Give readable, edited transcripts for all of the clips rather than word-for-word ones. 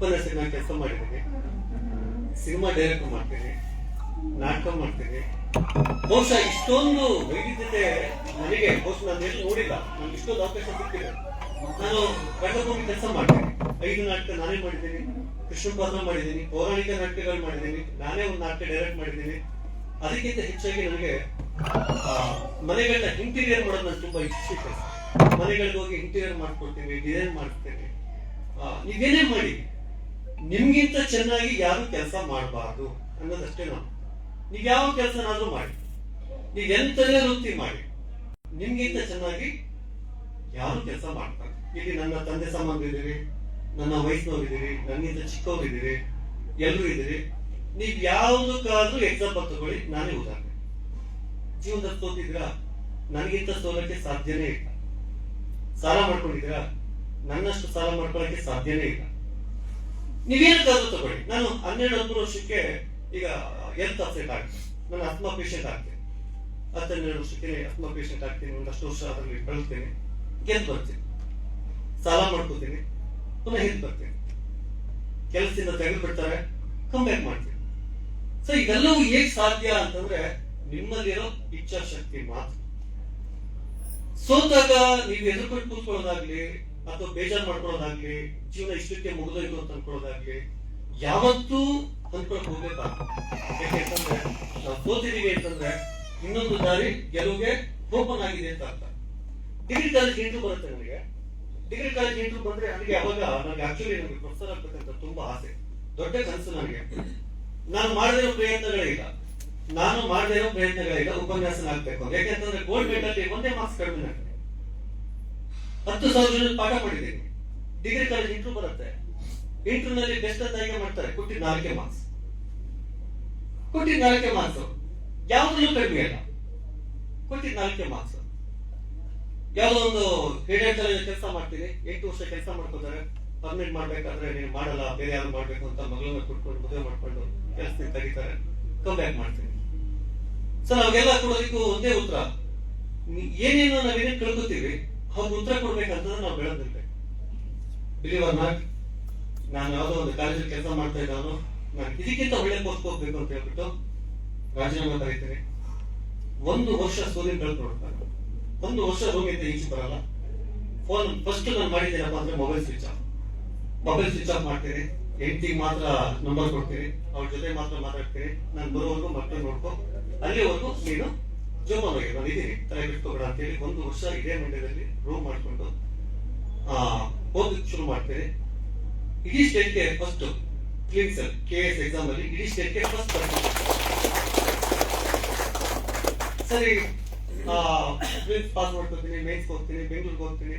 ಉಪನ್ಯಾಸಕ ನಾನು ಕೆಲಸ ಮಾಡಿದ್ದೀನಿ, ಸಿನಿಮಾ ಡೈರೆಕ್ಟ್ ಮಾಡ್ತೀನಿ, ನಾಟಕ ಮಾಡ್ತೀನಿ. ಬಹುಶಃ ಇಷ್ಟೊಂದು ವೈವಿಧ್ಯತೆ ನನಗೆ ಬಹುಶಃ ನಾನು ಎಷ್ಟು ನೋಡಿಲ್ಲ. ನನಗೆ ಇಷ್ಟೊಂದು ಅವಕಾಶ ಸಿಕ್ಕಿದೆ. ನಾನು ರಂಗಭೂಮಿ ಕೆಲಸ ಮಾಡ್ತೀನಿ. 5 ನಾಟಕ ನಾನೇ ಮಾಡಿದ್ದೀನಿ, ಕೃಷ್ಣ ಪಾತ್ರ ಮಾಡಿದ್ದೀನಿ, ಪೌರಾಣಿಕ ನಾಟಕಗಳು ಮಾಡಿದ್ದೀನಿ, ನಾನೇ ಒಂದು ನಾಟಕ ಡೈರೆಕ್ಟ್ ಮಾಡಿದ್ದೀನಿ. ಅದಕ್ಕಿಂತ ಹೆಚ್ಚಾಗಿ ನನಗೆ ಮನೆಗಳನ್ನ ಇಂಟೀರಿಯರ್ ಮಾಡೋದು ನಾನು ತುಂಬಾ ಇಷ್ಟ. ಮನೆಗಳಿಗೆ ಹೋಗಿ ಇಂಟೀರಿಯರ್ ಮಾಡ್ಕೊಡ್ತೀನಿ, ಡಿಸೈನ್ ಮಾಡ್ತೀನಿ. ನೀವೇನೇ ಮಾಡಿ, ನಿಮ್ಗಿಂತ ಚೆನ್ನಾಗಿ ಯಾರು ಕೆಲಸ ಮಾಡಬಾರ್ದು ಅನ್ನೋದಷ್ಟೇ ನಾವು. ನೀವ್ ಯಾವ ಕೆಲಸನಾದ್ರೂ ಮಾಡಿ, ನೀವ್ ಎಂತನೇ ವೃತ್ತಿ ಮಾಡಿ, ನಿಮ್ಗಿಂತ ಚೆನ್ನಾಗಿ ಯಾರು ಕೆಲಸ ಮಾಡ್ತಾರೆ. ಇಲ್ಲಿ ನನ್ನ ತಂದೆ ಸಂಬಂಧಿದ್ದೀರಿ, ನನ್ನ ವಯಸ್ಸಿನವರಿದ್ದೀರಿ, ನನಗಿಂತ ಚಿಕ್ಕವರಿದ್ದೀರಿ, ಎಲ್ಲರೂ ಇದ್ದೀರಿ. ನೀವ್ ಯಾವುದಕ್ಕಾದ್ರೂ ಎಕ್ಸಾಂಪಲ್ ತಗೊಳ್ಳಿ. ನಾನೇ ಉದಾಹರಣೆ. ಜೀವನದಲ್ಲಿ ಸೋತಿದ್ದೀರಾ, ನನಗಿಂತ ಸೋಲಕ್ಕೆ ಸಾಧ್ಯನೇ ಇಲ್ಲ. ಸಾಲ ಮಾಡ್ಕೊಂಡಿದ್ದೀರಾ, ನನ್ನಷ್ಟು ಸಾಲ ಮಾಡ್ಕೊಳ್ಳಕ್ಕೆ ಸಾಧ್ಯನೇ ಇಲ್ಲ. ನೀವೇನಕ್ಕಾದ್ರೂ ತಗೊಳ್ಳಿ. ನಾನು 12 ವರ್ಷಕ್ಕೆ ಈಗ ಹೆಲ್ತ್ ಅಪ್ಸೆಟ್ ಆಗ್ತೀನಿ, ನಾನು ಅಸ್ಮಾ ಪೇಷಂಟ್ ಆಗ್ತೀನಿ. 12 ವರ್ಷಕ್ಕೆ ಅಸ್ಮಾ ಪೇಷಂಟ್ ಆಗ್ತೀನಿ. ಒಂದಷ್ಟು ವರ್ಷ ಅದರಲ್ಲಿ ಕಳ್ತೀನಿ, ಗೆದ್ದು ಬರ್ತೀನಿ, ಸಾಲ ಮಾಡ್ಕೋತೀನಿ, ಪುನಃ ಹಿಂದೆ ಬರ್ತೀನಿ, ಕೆಲಸದಿಂದ ತೆಗೆದು ಬಿಡ್ತಾರೆ, ಕಮ್ ಬ್ಯಾಕ್ ಮಾಡ್ತೀನಿ. ಸೊ ಇದೆಲ್ಲವೂ ಹೇಗ್ ಸಾಧ್ಯ ಅಂತಂದ್ರೆ ನಿಮ್ಮಲ್ಲಿರೋ ಇಚ್ಛಾಶಕ್ತಿ ಮಾತ್ರ. ಸೋತಾಗ ನೀವು ಎದುರ್ಕೊಂಡು ಕೂತ್ಕೊಳ್ಳೋದಾಗ್ಲಿ ಅಥವಾ ಬೇಜಾರು ಮಾಡ್ಕೊಳ್ಳೋದಾಗ್ಲಿ, ಜೀವನ ಇಷ್ಟಕ್ಕೆ ಮುಗಿದೋಯ್ತು ಅಂತ ಅನ್ಕೊಳ್ಳೋದಾಗ್ಲಿ ಯಾವತ್ತೂ ಅನ್ಕೊಳಕ್ ಹೋಗ್ಲೇಬಾರ್ದು. ಯಾಕೆಂತಂದ್ರೆ ನಾವು ಸೋತಿದೀವಿ ಅಂತಂದ್ರೆ ಇನ್ನೊಂದು ದಾರಿ ಗೆಲುವಿಗೆ ಓಪನ್ ಆಗಿದೆ ಅಂತ ಅರ್ಥ. ಡಿಗ್ರಿ ಕಾಲೇಜ್ ಎಂಟ್ರು ಬರುತ್ತೆ ನನಗೆ. ಡಿಗ್ರಿ ಕಾಲೇಜ್ ಎಂಟ್ರು ಬಂದ್ರೆ ನನಗೆ ಅವಾಗ ನನಗೆ ಆಕ್ಚುಲಿ ನನಗೆ ಪ್ರೊಫೆಸರ್ ಆಗ್ಬೇಕಂತ ತುಂಬಾ ಆಸೆ, ದೊಡ್ಡ ಕನಸು ನನಗೆ. ನಾನು ಮಾಡದಿರೋ ಪ್ರಯತ್ನಗಳಿಲ್ಲ, ಉಪನ್ಯಾಸನ ಆಗ್ಬೇಕು ಅಂತ. ಯಾಕೆಂತಂದ್ರೆ ಗೋಲ್ಡ್ ಮೆಡಲ್ ಒಂದೇ ಮಾರ್ಕ್ಸ್ ಕಡಿಮೆ ನನಗೆ. 10,000 ಜನ ಪಾಠ ಮಾಡಿದ್ದೀನಿ. ಡಿಗ್ರಿ ಕಾಲೇಜ್ ಇಂಟ್ರೂ ಬರುತ್ತೆ. ಇಂಟ್ರೂನಲ್ಲಿ ಬೆಸ್ಟ್ ಅಂತ ಆಯ್ಕೆ ಮಾಡ್ತಾರೆ, ಕೊಟ್ಟಿದ್ 4 ಮಾರ್ಕ್ಸ್. ಯಾವ್ದ್ರಲ್ಲೂ ಕಡಿಮೆ ಇಲ್ಲ, ಕೊಟ್ಟಿದ್ 4 ಮಾರ್ಕ್ಸ್. ಯಾವ್ದೋ ಒಂದು ಹೇಡೆಡ್ ಕಾಲೇಜ್ ಕೆಲಸ ಮಾಡ್ತೀನಿ, 8 ವರ್ಷ ಕೆಲಸ ಮಾಡ್ಕೋತಾರೆ. ಪರ್ಮನೆಂಟ್ ಮಾಡ್ಬೇಕಾದ್ರೆ ನೀನು ಮಾಡಲ್ಲ, ಬೇರೆ ಯಾರು ಮಾಡ್ಬೇಕು ಅಂತ ಮಗಳನ್ನ ಕೊಟ್ಕೊಂಡು ಮದುವೆ ಮಾಡ್ಕೊಂಡು ಕೆಲಸದಿಂದ ತೆಗಿತಾರೆ, ಕಮ್ ಬ್ಯಾಕ್ ಮಾಡ್ತೀನಿ. ಸೊ ನಾವೆಲ್ಲ ಕೊಡೋದಕ್ಕೂ ಒಂದೇ ಉತ್ತರ. ಏನೇನೋ ನಾವೇನೇನು ಕೇಳ್ಕೊತೀವಿ ಅವ್ರಿಗೆ ಉತ್ತರ ಕೊಡ್ಬೇಕಂತಂದ್ರೆ ನಾವು ಬೆಳೆದಿರ್ಬೇಕು. ಬಿಲೀವರ್ ನಾಟ್, ನಾನು ಯಾವ್ದೋ ಒಂದು ಕಾಲೇಜಲ್ಲಿ ಕೆಲಸ ಮಾಡ್ತಾ ಇದ್ದವನು, ನಾನು ಇದಕ್ಕಿಂತ ಒಳ್ಳೆ ಕೋರ್ಸ್ ಹೋಗ್ಬೇಕು ಅಂತ ಹೇಳ್ಬಿಟ್ಟು ರಾಜೀನಾಮೆ ಬರೀತೀನಿ. 1 ವರ್ಷ ಸೂರ್ಯನ್ ಕಳ್ಕೊಡ್ತಾನೆ, 1 ವರ್ಷ ರೂಮಿಂದ ಈಚೆ ಬರಲ್ಲ. ಫೋನ್ ಫಸ್ಟ್ ನಾನು ಮಾಡಿದ್ದೇನಪ್ಪ ಅಂದ್ರೆ ಮೊಬೈಲ್ ಸ್ವಿಚ್ ಆಫ್ ಮಾಡ್ತೀನಿ. ಹೆಂಡತಿಗೆ ಮಾತ್ರ ನಂಬರ್ ಕೊಡ್ತೀನಿ, ಅವ್ರ ಜೊತೆ ಮಾತ್ರ ಮಾತಾಡ್ತೀನಿ. ನಾನು ಬರೋವರೆಗೂ ಮಕ್ಕಳು ನೋಡ್ಕೊ, ಅಲ್ಲಿವರೆಗೂ ನೀನು ಜೋಪಾನ ಹೋಗಿ ನಾನು ಇದೀನಿ, ತಲೆ ಬಿಟ್ಕೋಬೇಡ ಅಂತ ಹೇಳಿ 1 ವರ್ಷ ಇದೇ ಮಂಡ್ಯದಲ್ಲಿ ರೂಮ್ ಮಾಡ್ಕೊಂಡು ಓದಕ್ಕೆ ಶುರು ಮಾಡ್ತೀನಿ. ಇಡೀ ಸ್ಟೇಟ್ಗೆ ಫಸ್ಟ್ ಕ್ಲೀನ್ ಸೆಲ್ KS ಎಕ್ಸಾಮ್ ಅಲ್ಲಿ ಇಡೀ ಸ್ಟೇಟ್ಗೆ ಫಸ್ಟ್ ಸರಿ. ಪಾಸ್ ಮಾಡ್ಕೊತೀನಿ, ಮೇನ್ಸ್ ಹೋಗ್ತೀನಿ, ಬೆಂಗಳೂರಿಗೆ ಹೋಗ್ತೀನಿ.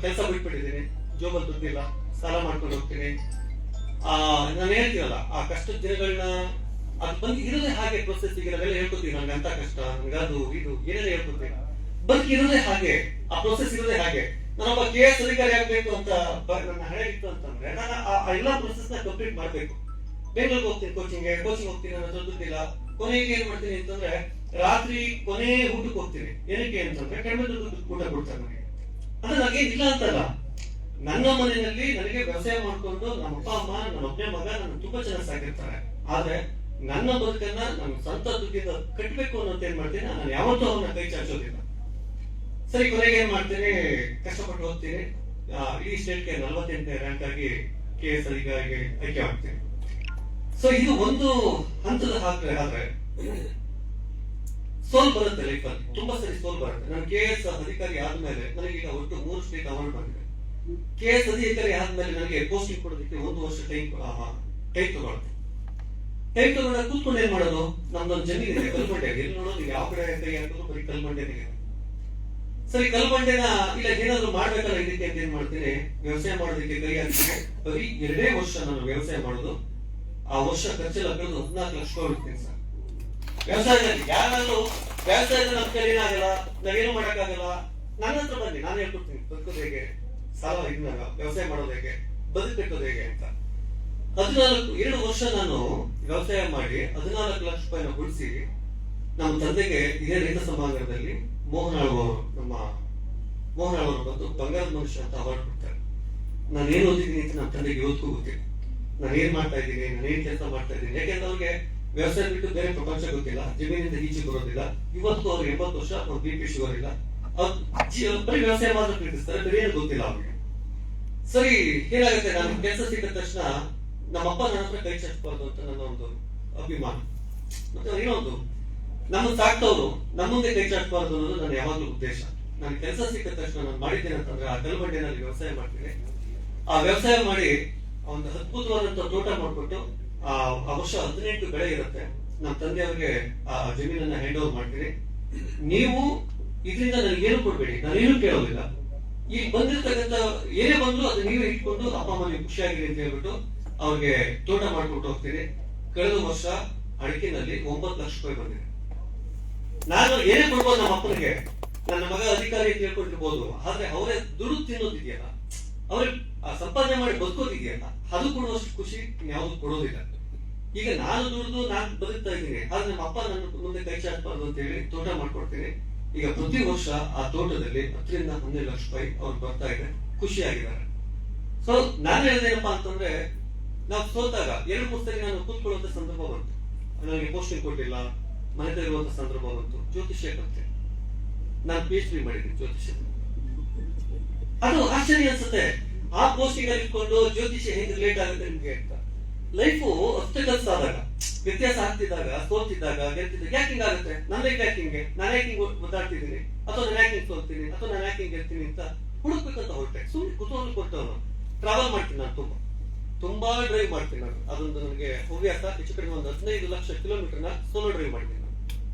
ಕೆಲಸ ಬಿಟ್ಬಿಟ್ಟಿದ್ದೀನಿ, ಜೋಬಲ್ ದುಡ್ಡಿಲ್ಲ, ಸಾಲ ಮಾಡ್ಕೊಂಡು ಹೋಗ್ತೀನಿ. ನಾನು ಹೇಳ್ತೀನಲ್ಲ, ಆ ಕಷ್ಟದ ದಿನಗಳನ್ನ ಅದು ಬಂದು ಇರೋದೇ ಹಾಗೆ. ಪ್ರೊಸೆಸ್ ಈಗ ನಾವೆಲ್ಲ ಹೇಳ್ಕೊತೀವಿ, ನನ್ಗೆ ಅಂತ ಕಷ್ಟ, ನನ್ಗದು ಇದು ಏನೆಲ್ಲ ಹೇಳ್ಕೊತೀವಿ. ಬದುಕಿರೋದೇ ಹಾಗೆ, ಆ ಪ್ರೊಸೆಸ್ ಇರೋದೇ ಹಾಗೆ. ನಾನೊಬ್ಬ KS ಅಧಿಕಾರಿ ಆಗ್ಬೇಕು ಅಂತ ನನ್ನ ಹಣೆ ಇತ್ತು ಅಂತಂದ್ರೆ ನಾನು ಆ ಎಲ್ಲಾ ಪ್ರೊಸೆಸ್ ನ ಕಂಪ್ಲೀಟ್ ಮಾಡ್ಬೇಕು. ಬೆಂಗಳೂರಿಗೆ ಹೋಗ್ತೀನಿ, ಕೋಚಿಂಗ್ ಹೋಗ್ತೀನಿ, ನನ್ನ ಹತ್ರ ದುಡ್ಡಿಲ್ಲ. ಕೊನೆಗೆ ಏನ್ ಮಾಡ್ತೀನಿ ಅಂತಂದ್ರೆ ರಾತ್ರಿ ಕೊನೆ ಊಟಕ್ಕೆ ಹೋಗ್ತೀನಿ. ಏನಕ್ಕೆ ಅಂತಂದ್ರೆ ಕಡಿಮೆ ದುಡ್ಡು ಊಟ ಕೊಡ್ತಾರೆ ನನಗೆ. ಅಂದ್ರೆ ನನಗೇನಿಲ್ಲ ಅಂತಲ್ಲ, ನನ್ನ ಮನೆಯಲ್ಲಿ ನನಗೆ ವ್ಯವಸಾಯ ಮಾಡ್ಕೊಂಡು ನಮ್ಮ ಅಪ್ಪ ಅಮ್ಮ, ನನ್ನ ಒಬ್ಬನೇ ಮಗ ನನ್ನ ತುಂಬಾ ಚೆನ್ನಾಗಿ ಸಾಕಿರ್ತಾರೆ. ಆದ್ರೆ ನನ್ನ ಬದುಕನ್ನ ನನ್ನ ಸ್ವಂತ ದುಡ್ಡಿಂದ ಕಟ್ಟಬೇಕು ಅನ್ನೋದು ಏನ್ ಮಾಡ್ತೀನಿ, ನಾನು ಯಾವತ್ತೂ ಅವ್ರನ್ನ ಕೈ ಚಾಚೋದಿಲ್ಲ. ಸರಿ, ಕೊನೆಗೆ ಏನ್ ಮಾಡ್ತೀನಿ, ಕಷ್ಟಪಟ್ಟು ಓದ್ತೀನಿ. ಇಡೀ ಸ್ಟೇಟ್ಗೆ 48ನೇ ರ್ಯಾಂಕ್ ಆಗಿ KS ಅಧಿಕಾರಿಗೆ ಆಯ್ಕೆ ಆಗ್ತೀನಿ. ಸೊ ಇದು ಒಂದು ಹಂತದ ಆದ್ರೆ ಸೋಲ್ ಬರುತ್ತೆ ಲೈಫಲ್ಲಿ, ತುಂಬಾ ಸರಿ ಸೋಲ್ ಬರುತ್ತೆ. ನಾನು KS ಅಧಿಕಾರಿ ಆದ್ಮೇಲೆ ನನಗೀಗ ಒಟ್ಟು 3 ಸ್ಟೇಟ್ ಅವಾರ್ಡ್ ಬಂದಿದೆ. KS ಅಧಿಕಾರಿ ಆದ್ಮೇಲೆ ನನಗೆ ಪೋಸ್ಟಿಂಗ್ ಕೊಡೋದಕ್ಕೆ 1 ವರ್ಷ ಟೈಮ್ ತಗೊಳುತ್ತೆ. ಟೈಮ್ ತಗೊಂಡಾಗ ಕೂತ್ಕೊಂಡು ಏನ್ ಮಾಡೋದು, ನಮ್ದೊಂದು ಜಮೀನ್ ಇದೆ ಕಲ್ಮಂಡೆ, ಎಲ್ಲಿ ನೋಡೋದು ಯಾವ ಕಡೆ ಕೈ ಹಾಕೋದು ಬರೀ ಕಲ್ಮಂಡೆನೇ. ಸರಿ, ಕಲ್ಮಂಡೆನ ಇಲ್ಲ ಏನಾದ್ರು ಮಾಡ್ಬೇಕಲ್ಲ ಇದಕ್ಕೆ ಅಂತ ಏನ್ ಮಾಡ್ತೀನಿ, ವ್ಯವಸಾಯ ಮಾಡೋದಕ್ಕೆ ಕೈ ಹಾಕ್ತೀನಿ. ಬರೀ 2 ವರ್ಷ ನಾನು ವ್ಯವಸಾಯ ಮಾಡೋದು. ಆ ವರ್ಷ ಖರ್ಚೆಲ್ಲ ಕಳೆದು 14 ಲಕ್ಷ ಕೊಡ್ತೀನಿ ಸರ್. ವ್ಯವಸಾಯದಲ್ಲಿ ಯಾರಾದ್ರೂ ವ್ಯವಸಾಯದಲ್ಲಿ ನಮ್ಮ ಕೈಲಿ ಏನಾಗಲ್ಲ, ನಾವೇನು ಮಾಡಕ್ಕಾಗಲ್ಲ, ನನ್ನ ಹತ್ರ ಬನ್ನಿ, ನಾನು ಹೇಳ್ಕೊಡ್ತೀನಿ ಬದುಕೋದು ಹೇಗೆ, ಸಾಲ ಇದ್ದಾಗ ವ್ಯವಸಾಯ ಮಾಡೋದು ಹೇಗೆ, ಬದುಕಟ್ಟೋದು ಹೇಗೆ ಅಂತ. 2 ವರ್ಷ ನಾನು ವ್ಯವಸಾಯ ಮಾಡಿ 14 ಲಕ್ಷ ರೂಪಾಯಿನ ಉಳಿಸಿ ನಮ್ಮ ತಂದೆಗೆ ಇದೇ ರೈತ ಸಮಾಗಮದಲ್ಲಿ ಮೋಹನ್ ಆಳ್ವರು ಬಂದು ಬಂಗಾರದ ಮನುಷ್ಯ ಅಂತ ಅವಾರ್ಡ್ ಕೊಡ್ತಾರೆ. ನಾನು ಏನು ಓದಿದ್ದೀನಿ ಅಂತ ನಮ್ಮ ತಂದೆಗೆ ಇವತ್ತಿಗೂ ಗೊತ್ತಿಲ್ಲ. ನಾನು ಏನ್ ಮಾಡ್ತಾ ಇದ್ದೀನಿ, ನಾನು ಏನ್ ಕೆಲಸ ಮಾಡ್ತಾ ಇದ್ದೀನಿ. ಯಾಕೆಂದ್ರೆ ಅವ್ರಿಗೆ ವ್ಯವಸಾಯ ಬಿಟ್ಟು ಬೇರೆ ಪ್ರಪಂಚ ಗೊತ್ತಿಲ್ಲ, ಜಮೀನಿಂದ ಈಚೆ ಬರೋದಿಲ್ಲ. ಇವತ್ತು ಅವ್ರಿಗೆ 80 ವರ್ಷ, ಅವ್ರು BP ಶುಗರ್ ಇಲ್ಲ, ಬರೀ ವ್ಯವಸಾಯ ಮಾತ್ರ ಪ್ರೀತಿಸ್ತಾರೆ, ಬೇರೆ ಏನು ಗೊತ್ತಿಲ್ಲ ಅವ್ರಿಗೆ. ಸರಿ, ಏನಾಗುತ್ತೆ, ನಾನು ಕೆಲಸ ಸಿಕ್ಕಿದ ತಕ್ಷಣ ನಮ್ಮಪ್ಪ ನನ್ನ ಹತ್ರ ಕೈ ಚಾಚಬಾರ್ದು ಅಂತ ನನ್ನ ಒಂದು ಅಭಿಮಾನ. ಮತ್ತೆ ಇನ್ನೊಂದು, ನಮ್ಮನ್ನು ಸಾಕ್ತವ್ರು ನಮ್ಮ ಮುಂದೆ ಕೈ ಚಾಚಬಾರ್ದು ಅನ್ನೋದು ನನ್ನ ಯಾವಾಗ್ಲೂ ಉದ್ದೇಶ. ನಾನು ಕೆಲಸ ಸಿಕ್ಕಿದ ತಕ್ಷಣ ನಾನು ಮಾಡಿದ್ದೇನೆ ಅಂತಂದ್ರೆ ಆ ಕಲ್ಬಂಡೆನಲ್ಲಿ ವ್ಯವಸಾಯ ಮಾಡ್ತೀನಿ. ಆ ವ್ಯವಸಾಯ ಮಾಡಿ ಒಂದು ಅದ್ಭುತವಾದಂತ ತೋಟ ಮಾಡ್ಬಿಟ್ಟು ಆ ವರ್ಷ 18 ಬೆಳೆ ಇರುತ್ತೆ. ನಮ್ಮ ತಂದೆಯವ್ರಿಗೆ ಆ ಜಮೀನನ್ನ ಹ್ಯಾಂಡ್ ಓವರ್ ಮಾಡ್ತೀನಿ. ನೀವು ಇದರಿಂದ ನನಗೇನು ಕೊಡ್ಬೇಡಿ, ನಾನೇನು ಕೇಳೋದಿಲ್ಲ. ಈಗ ಬಂದಿರ್ತಕ್ಕಂಥ ಏನೇ ಬಂದ್ರು ಅದು ನೀವೇ ಇಟ್ಕೊಂಡು ಅಪ್ಪ ಅಮ್ಮ ನೀವು ಖುಷಿಯಾಗಿರಿ ಅಂತ ಹೇಳ್ಬಿಟ್ಟು ಅವ್ರಿಗೆ ತೋಟ ಮಾಡ್ಕೊಟ್ಟು ಹೋಗ್ತೀನಿ. ಕಳೆದ ವರ್ಷ ಅಡಿಕೆನಲ್ಲಿ 9 ಲಕ್ಷ ರೂಪಾಯಿ ಬಂದಿದೆ. ನಾನು ಏನೇ ಕೊಡ್ಬೋದು ನಮ್ಮ ಅಪ್ಪನಿಗೆ, ನನ್ನ ಮಗ ಅಧಿಕಾರಿ ಅಂತ ಹೇಳ್ಕೊಂಡಿರ್ಬೋದು, ಆದ್ರೆ ಅವರೇ ದುಡ್ಡು ತಿನ್ನೋದಿದೆಯಲ್ಲ, ಅವ್ರಿಗೆ ಸಂಪಾದನೆ ಮಾಡಿ ಬದುಕೋದಿದೆಯಲ್ಲ, ಅದು ಕೊಡುವಷ್ಟು ಖುಷಿ ಯಾವ್ದು ಕೊಡೋದಿಲ್ಲ. ಈಗ ನಾನು ದುಡ್ದು ನಾನು ಬದುಕ್ತಾ ಇದ್ದೀನಿ, ಆದ್ರೆ ನಮ್ಮ ಅಪ್ಪ ನನ್ನ ಮುಂದೆ ಕೈ ಚಾಚಬಾರ್ದು ಅಂತ ಹೇಳಿ ತೋಟ ಮಾಡ್ಕೊಡ್ತೀನಿ. ಈಗ ಪ್ರತಿ ವರ್ಷ ಆ ತೋಟದಲ್ಲಿ 10 ರಿಂದ 12 ಲಕ್ಷ ರೂಪಾಯಿ ಅವ್ರಿಗೆ ಬರ್ತಾ ಇದೆ, ಖುಷಿಯಾಗಿದ್ದಾರೆ. ಸೊ ನಾನು ಹೇಳಿದೇನಪ್ಪಾ ಅಂತಂದ್ರೆ, ನಾವು ಸೋತಾಗ 2-3 ಸರಿ ನಾನು ಕೂತ್ಕೊಳ್ಳುವಂತ ಸಂದರ್ಭ ಬಂತು. ನನಗೆ ಪೋಸ್ಟಿಂಗ್ ಕೊಟ್ಟಿಲ್ಲ, ಮನೆ ತೆಗೆಯುವಂತ ಸಂದರ್ಭ ಬಂತು. ಜ್ಯೋತಿಷ್ಯ ಕಲಿತೆ, ನಾನು PhD ಮಾಡಿದ್ದೀನಿ ಜ್ಯೋತಿಷ್ಯ. ಅದು ಆಶ್ಚರ್ಯ ಅನ್ಸುತ್ತೆ, ಆ ಪೋಸ್ಟಿಂಗ್ ಅಲ್ಲಿ ಇಟ್ಕೊಂಡು ಜ್ಯೋತಿಷ್ಯ ಹೆಂಗ್ ರಿಲೇಟ್ ಆಗುತ್ತೆ ನಿಮ್ಗೆ ಅಂತ. ಲೈಫು ಅಬ್ಸ್ಟಕಲ್ಸ್ ಆದಾಗ, ವ್ಯತ್ಯಾಸ ಆಗ್ತಿದ್ದಾಗ, ಸೋತಿದ್ದಾಗ, ಗೆಲ್ತಿದ್ದಾಗ ಯಾಕೆ ಹಿಂಗ್ ಆಗುತ್ತೆ, ನನ್ನ ಲೈಫ್ ಯಾಕೆ ಹಿಂಗೆ, ನಾನು ಯಾಕೆ ಹಿಂಗ್ ಒದ್ದಾಡ್ತಿದ್ದೀನಿ, ಅಥವಾ ನಾನು ಯಾಕೆ ಹಿಂಗ್ ಸೋಲ್ತೀನಿ, ಅಥವಾ ನಾನು ಯಾಕೆ ಹಿಂಗ್ ಗೆಲ್ತೀನಿ ಅಂತ ಹುಡುಕ್ಬೇಕಂತ ಹೊರಟೆ. ಸುಮ್ಮನೆ ಕುತೂಹಲ ಕೊಟ್ಟವನು. ಟ್ರಾವೆಲ್ ಮಾಡ್ತೀನಿ ನಾನು, ತುಂಬಾ ಡ್ರೈವ್ ಮಾಡ್ತೀನಿ ನಾನು. ಅದೊಂದು ನನಗೆ ಹವ್ಯಾಸ. ಹೆಚ್ಚು ಕಡಿಮೆ ಒಂದು 15 ಲಕ್ಷ ಕಿಲೋಮೀಟರ್ನ ಸೋಲೋ ಡ್ರೈವ್ ಮಾಡ್ತೀನಿ ನಾನು.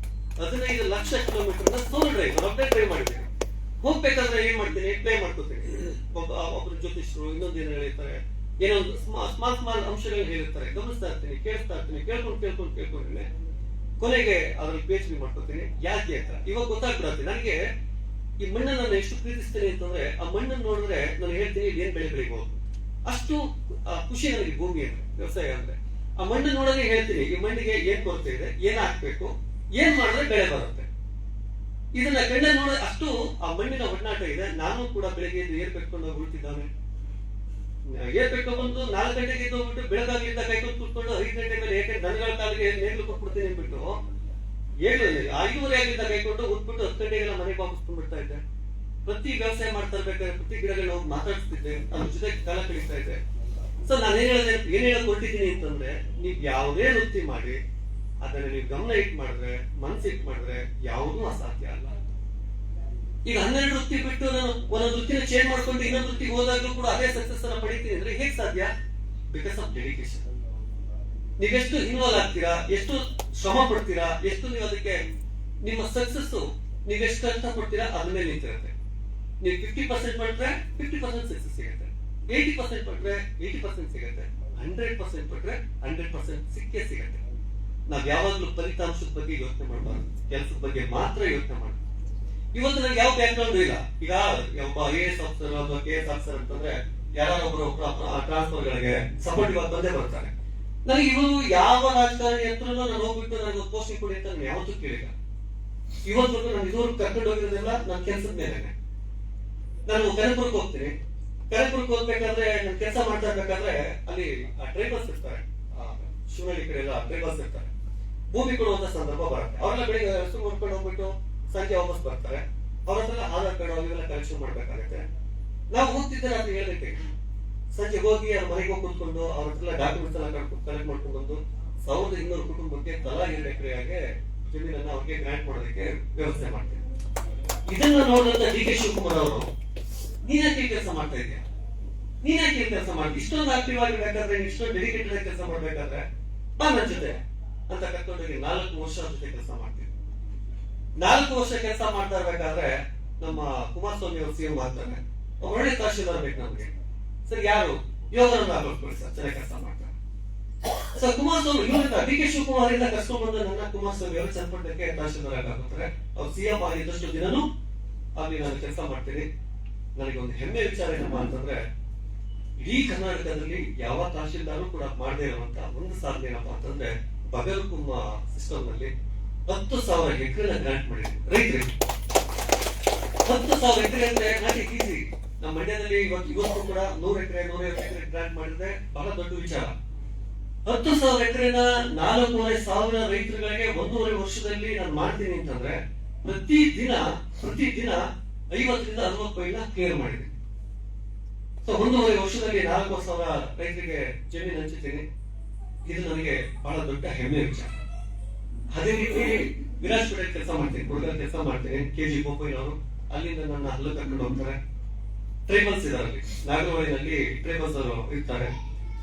15 ಲಕ್ಷ ಕಿಲೋಮೀಟರ್ನ ಸೋಲೋ ಡ್ರೈವ್, ಒಬ್ಬನೇ ಡ್ರೈವ್ ಮಾಡಿದ್ದೀನಿ. ಹೋಗ್ಬೇಕಾದ್ರೆ ಏನ್ ಮಾಡ್ತೀನಿ, ಪ್ಲೇ ಮಾಡ್ಕೋತೀನಿ. ಒಬ್ರು ಜ್ಯೋತಿಷ್ಯರು ಇನ್ನೊಂದು ಏನೋ ಹೇಳಿರ್ತಾರೆ, ಏನೊಂದು ಸ್ಮಾಲ್ ಅಂಶಗಳನ್ನ ಹೇಳಿರ್ತಾರೆ, ಗಮನಿಸ್ತಾ ಇರ್ತೀನಿ, ಕೇಳಿಸ್ತಾ ಇರ್ತೀನಿ, ಕೇಳ್ಕೊಂಡು ಕೊನೆಗೆ ಅದ್ರಲ್ಲಿ PhD ಮಾಡ್ಕೋತೀನಿ. ಯಾಕೆ ಅಂತ ಇವಾಗ ಗೊತ್ತಾಗ್ಬಿಡತ್ತೆ ನನಗೆ. ಈ ಮಣ್ಣನ್ನು ನಾನು ಎಷ್ಟು ಪ್ರೀತಿಸ್ತೀನಿ ಅಂತಂದ್ರೆ, ಆ ಮಣ್ಣನ್ನು ನೋಡಿದ್ರೆ ನಾನು ಹೇಳ್ತೀನಿ ಇಲ್ಲಿ ಏನ್ ಬೆಳೆ ಬೆಳಿಬಹುದು, ಅಷ್ಟು ಖುಷಿ ನನಗೆ ಭೂಮಿ ಅಂದ್ರೆ, ವ್ಯವಸಾಯ ಅಂದ್ರೆ. ಆ ಮಣ್ಣು ನೋಡೋದೇ ಹೇಳ್ತೀನಿ, ಈ ಮಣ್ಣಿಗೆ ಏನ್ ಕೊರತೆ ಇದೆ, ಏನ್ ಹಾಕ್ಬೇಕು, ಏನ್ ಮಾಡಿದ್ರೆ ಬೆಳೆ ಬರುತ್ತೆ. ಇದನ್ನ ಕಣ್ಣ ನೋಡ ಅಷ್ಟು ಆ ಮಣ್ಣಿನ ಒಡನಾಟ ಇದೆ. ನಾನು ಕೂಡ ಬೆಳಗ್ಗೆ ಏರ್ ಕಟ್ಕೊಂಡು ಉಳ್ತಿದ್ದಾನೆ. ಏರ್ ಕಟ್ಕೊಂಡು 4 ಗಂಟೆಗೆ ಎದ್ದೋಗ್ಬಿಟ್ಟು ಬೆಳಗಾಗ್ಲಿಂದ ಕೈಕೊಂಡು ಕೂತ್ಕೊಂಡು 5 ಗಂಟೆ ಮೇಲೆ ಏಕೆ ದನಗಳ ಕಾಲಿಗೆ ನೇಗ್ಲು ಕೊಟ್ಬಿಡ್ತೀನಿ ಅಂದ್ಬಿಟ್ಟು 5:30 ಆಗಿಂದ ಕೈಕೊಂಡು ಉತ್ಬಿಟ್ಟು 10 ಗಂಟೆಗೆಲ್ಲ ಮನೆಗೆ ವಾಪಸ್ ಬಂದ್ಬಿಡ್ತಾ ಇದ್ದೆ. ಪ್ರತಿ ವ್ಯವಸಾಯ ಮಾಡ್ತಾ ಇರ್ಬೇಕಾದ್ರೆ ಪ್ರತಿ ಗಿಡಗಳನ್ನ ಹೋಗಿ ಮಾತಾಡ್ತಿದ್ದೆ, ಅದ್ರ ಜೊತೆ ಕಾಲ ಕಳೀತಾ ಇದ್ದೆ. ಸೊ ನಾನು ಏನ್ ಹೇಳಕ್ ಹೊರಟಿದ್ದೀನಿ ಅಂತಂದ್ರೆ, ನೀವ್ ಯಾವುದೇ ವೃತ್ತಿ ಮಾಡಿ ಅದನ್ನ ನೀವು ಗಮನ ಇಟ್ಟು ಮಾಡಿದ್ರೆ, ಮನಸ್ಸಿಟ್ಟು ಮಾಡಿದ್ರೆ ಯಾವುದೂ ಅಸಾಧ್ಯ ಅಲ್ಲ. ಈಗ 12 ವೃತ್ತಿ ಬಿಟ್ಟು ನಾನು ಒಂದೊಂದು ವೃತ್ತಿನ ಚೇಂಜ್ ಮಾಡ್ಕೊಂಡು ಇನ್ನೊಂದು ವೃತ್ತಿಗೆ ಹೋದಾಗ್ಲೂ ಕೂಡ ಅದೇ ಸಕ್ಸಸ್ ಅನ್ನ ಪಡಿತೀನಿ ಅಂದ್ರೆ ಹೇಗ್ ಸಾಧ್ಯ? Because of dedication. ನೀವೆಷ್ಟು ಇನ್ವಾಲ್ವ್ ಆಗ್ತೀರಾ, ಎಷ್ಟು ಶ್ರಮ ಪಡ್ತೀರಾ, ಎಷ್ಟು ನೀವು ಅದಕ್ಕೆ ನಿಮ್ಮ ಸಕ್ಸಸ್ ನೀವೆಷ್ಟು ಕಷ್ಟ ಪಡ್ತೀರಾ ಅದ್ರ ಮೇಲೆ ನಿಂತಿರುತ್ತೆ. ನೀವು 50% ಪಟ್ರೆ 50% ಸಕ್ಸಸ್ ಸಿಗುತ್ತೆ, 80% ಪಟ್ರೆ 80% ಸಿಗುತ್ತೆ, 100% ಪಟ್ರೆ 100% ಸಿಕ್ಕೇ ಸಿಗುತ್ತೆ. ನಾವ್ ಯಾವಾಗ್ಲೂ ಫಲಿತಾಂಶದ ಬಗ್ಗೆ ಯೋಚನೆ ಮಾಡಬಾರ್ದು, ಕೆಲಸದ ಬಗ್ಗೆ ಮಾತ್ರ ಯೋಚನೆ ಮಾಡಬೇಕು. ಇವತ್ತು ನನಗೆ ಯಾವ ಬ್ಯಾಕ್ ಗ್ರೌಂಡ್ ಇಲ್ಲ. ಈಗ ಒಬ್ಬ IAS ಆಫೀಸರ್ ಅಥವಾ KS ಆಫೀಸರ್ ಅಂತಂದ್ರೆ ಯಾರೊಬ್ರು ಟ್ರಾನ್ಸ್ಫರ್ ಗಳಿಗೆ ಸಪೋರ್ಟಿವ್ ಆಗಿ ಬಂದೇ ಬರ್ತಾರೆ. ನನಗೆ ಇವರು ಯಾವ ರಾಜಕಾರಣಿ ಹತ್ರ ನಾನು ಹೋಗ್ಬಿಟ್ಟು ನನಗೆ ಪೋಸ್ಟಿಂಗ್ ಕೊಡಿ ಅಂತ ನಾನು ಯಾವತ್ತೂ ಕೇಳಿಲ್ಲ. ಇವತ್ತು ನಾನು ಇದುವರೆಗೂ ಕರ್ಕೊಂಡು ಹೋಗಿರೋದಿಲ್ಲ ನನ್ನ ಕೆಲಸದ ಮೇಲೆ. ನಾನು ಕನಕಪುರಕ್ಕೆ ಹೋಗ್ತೀನಿ. ಕನಕಪುರಕ್ಕೆ ಹೋಗ್ಬೇಕಾದ್ರೆ ನಾನು ಕೆಲಸ ಮಾಡ್ತಾ ಇರ್ಬೇಕಾದ್ರೆ ಅಲ್ಲಿ ಟ್ರೈಬಲ್ಸ್ ಇರ್ತಾರೆ, ಶಿವನಹಳ್ಳಿ ಕಡೆ ಎಲ್ಲ ಟ್ರೈಬಲ್ಸ್ ಇರ್ತಾರೆ. ಭೂಮಿ ಕೊಡುವಂತ ಸಂದರ್ಭ ಬರುತ್ತೆ. ಅವರೆಲ್ಲ ಬೆಳಿಗ್ಗೆ ಹೆಸರು ಮಾಡ್ಕೊಂಡು ಹೋಗ್ಬಿಟ್ಟು ಸಂಜೆ ವಾಪಸ್ ಬರ್ತಾರೆ. ಅವ್ರ ಹತ್ರ ಆಧಾರ್ ಕಾರ್ಡ್ ಅವೆಲ್ಲ ಕಲೆಕ್ಷನ್ ಮಾಡ್ಬೇಕಾಗತ್ತೆ. ನಾವು ಹೋಗ್ತಿದ್ದೆ ರಾತ್ರಿ 7 ಗಂಟೆಗೆ. ಸಂಜೆ ಹೋಗಿ ಅವ್ರ ಮನೆಗೆ ಹೋಗಿ ಕೂತ್ಕೊಂಡು ಅವ್ರ ಹತ್ರ ಡಾಕ್ಯುಮೆಂಟ್ಸ್ ಎಲ್ಲ ಕಲೆಕ್ಟ್ ಮಾಡ್ಕೊಂಡು ಬಂದು 1200 ಕುಟುಂಬಕ್ಕೆ ತಲಾ 2 ಎಕರೆಗೆ ಜಮೀನನ್ನ ಅವ್ರಿಗೆ ಗ್ರಾಂಟ್ ಮಾಡೋದಕ್ಕೆ ವ್ಯವಸ್ಥೆ ಮಾಡ್ತೀವಿ. ಇದನ್ನ ನೋಡಿದಂತ DK ಶಿವಕುಮಾರ್ ಅವರು, ನೀನ್ಯಾಕೆ ಈ ಕೆಲಸ ಮಾಡ್ತಾ ಇದೀಯ, ನೀನ್ಯಾಕೆ ಈ ಕೆಲಸ ಮಾಡ್ತೀವಿ, ಇಷ್ಟೊಂದು ಆಕ್ಟಿವ್ ಆಗಿರ್ಬೇಕಾದ್ರೆ, ಇಷ್ಟೊಂದು ಡೆಡಿಕೇಟೆಡ್ ಆಗಿ ಕೆಲಸ ಮಾಡ್ಬೇಕಾದ್ರೆ ಬಾ ನನ್ನ ಜೊತೆ ಅಂತ ಕರ್ಕೊಂಡೋಗಿ 4 ವರ್ಷ ಜೊತೆ ಕೆಲಸ ಮಾಡ್ತೀವಿ. 4 ವರ್ಷ ಕೆಲಸ ಮಾಡ್ತಾ ಇರ್ಬೇಕಾದ್ರೆ ನಮ್ಮ ಕುಮಾರಸ್ವಾಮಿ ಅವರು CM ಆಗ್ತಾರೆ. ಒಳ್ಳೆ ತಹಶೀಲ್ದಾರ್ ಬೇಕು ನಮ್ಗೆ. ಸರ್ ಯಾರು? ಯೋಗರನ್ನ ಹಾಕೊಳ್ಕೊಳ್ಳಿ ಸರ್, ಚೆನ್ನಾಗಿ ಕೆಲಸ ಮಾಡ್ತಾರೆ. ಸರ್ ಕುಮಾರಸ್ವಾಮಿ ಇವ್ರಿಂದ DK ಶಿವಕುಮಾರ್ ಇಂದ ಕರ್ಸ್ಕೊಂಡ್ ಬಂದ ನನ್ನ ಕುಮಾರಸ್ವಾಮಿ ಅವರು ಚನ್ನಪಟ್ಟಣಕ್ಕೆ ತಹಶೀಲ್ದಾರ್ ಆಗ್ತಾರೆ. ಅವ್ರು CM ಆಗಿದ್ದಷ್ಟು ದಿನನೂ ಅಲ್ಲಿ ನಾನು ಕೆಲಸ ಮಾಡ್ತೀನಿ. ನನಗೆ ಒಂದು ಹೆಮ್ಮೆ ವಿಚಾರ ಏನಪ್ಪಾ ಅಂತಂದ್ರೆ, ಇಡೀ ಕರ್ನಾಟಕದಲ್ಲಿ ಯಾವ ತಹಶೀಲ್ದಾರು ಕೂಡ ಮಾಡದೇ ಇರುವಂತ ಒಂದು ಸಾಧನೆ ಏನಪ್ಪಾ ಅಂತಂದ್ರೆ, ಬಗರ್ಕುಮ್ಮ ಸಿಸ್ಟಮ್ ನಲ್ಲಿ 10,000 ಎಕರೆ ಗ್ರಾಂಟ್ ಮಾಡಿದ್ವಿ ರೈತರಿಗೆ. 10,000 ಎಕರೆ ಅಂದ್ರೆ ನಾಟ್ ಈಸಿ. ನಮ್ಮ ಮಂಡ್ಯದಲ್ಲಿ ಇವತ್ತು ಕೂಡ 100 ಎಕರೆ 150 ಎಕರೆ ಗ್ರಾಂಟ್ ಮಾಡಿದ್ರೆ ಬಹಳ ದೊಡ್ಡ ವಿಚಾರ. 10,000 ಎಕರೆನ 4,500 ರೈತರುಗಳಿಗೆ 1.5 ವರ್ಷದಲ್ಲಿ ನಾನು ಮಾಡ್ತೀನಿ ಅಂತಂದ್ರೆ ಪ್ರತಿದಿನ 50ರಿಂದ 60 ಫೈಲ್ನ ಕ್ಲಿಯರ್ ಮಾಡಿದ್ದೀನಿ. ಸೊ 1.5 ವರ್ಷದಲ್ಲಿ 4,000 ರೈತರಿಗೆ ಜಮೀನು ಹಂಚಿದ್ದೀನಿ. ಇದು ನನಗೆ ಬಹಳ ದೊಡ್ಡ ಹೆಮ್ಮೆ ವಿಚಾರ. ಅದೇ ರೀತಿ ವಿರಾಜಪೇಟೆ ಕೆಲಸ ಮಾಡ್ತೀನಿ, ಹುಡುಗರ ಕೆಲಸ ಮಾಡ್ತೀನಿ. KG ಬೋಪಯ್ಯನವರು ಅಲ್ಲಿಂದ ನನ್ನ ಹಲ್ಲು ಕರ್ಕೊಂಡು ಹೋಗ್ತಾರೆ. ಟ್ರೈಬಲ್ಸ್ ಇದಾರೆ ಅಲ್ಲಿ ನಾಗರಹೊಳೆಯಲ್ಲಿ, ಟ್ರೈಬಲ್ಸ್ ಅವರು ಇರ್ತಾರೆ.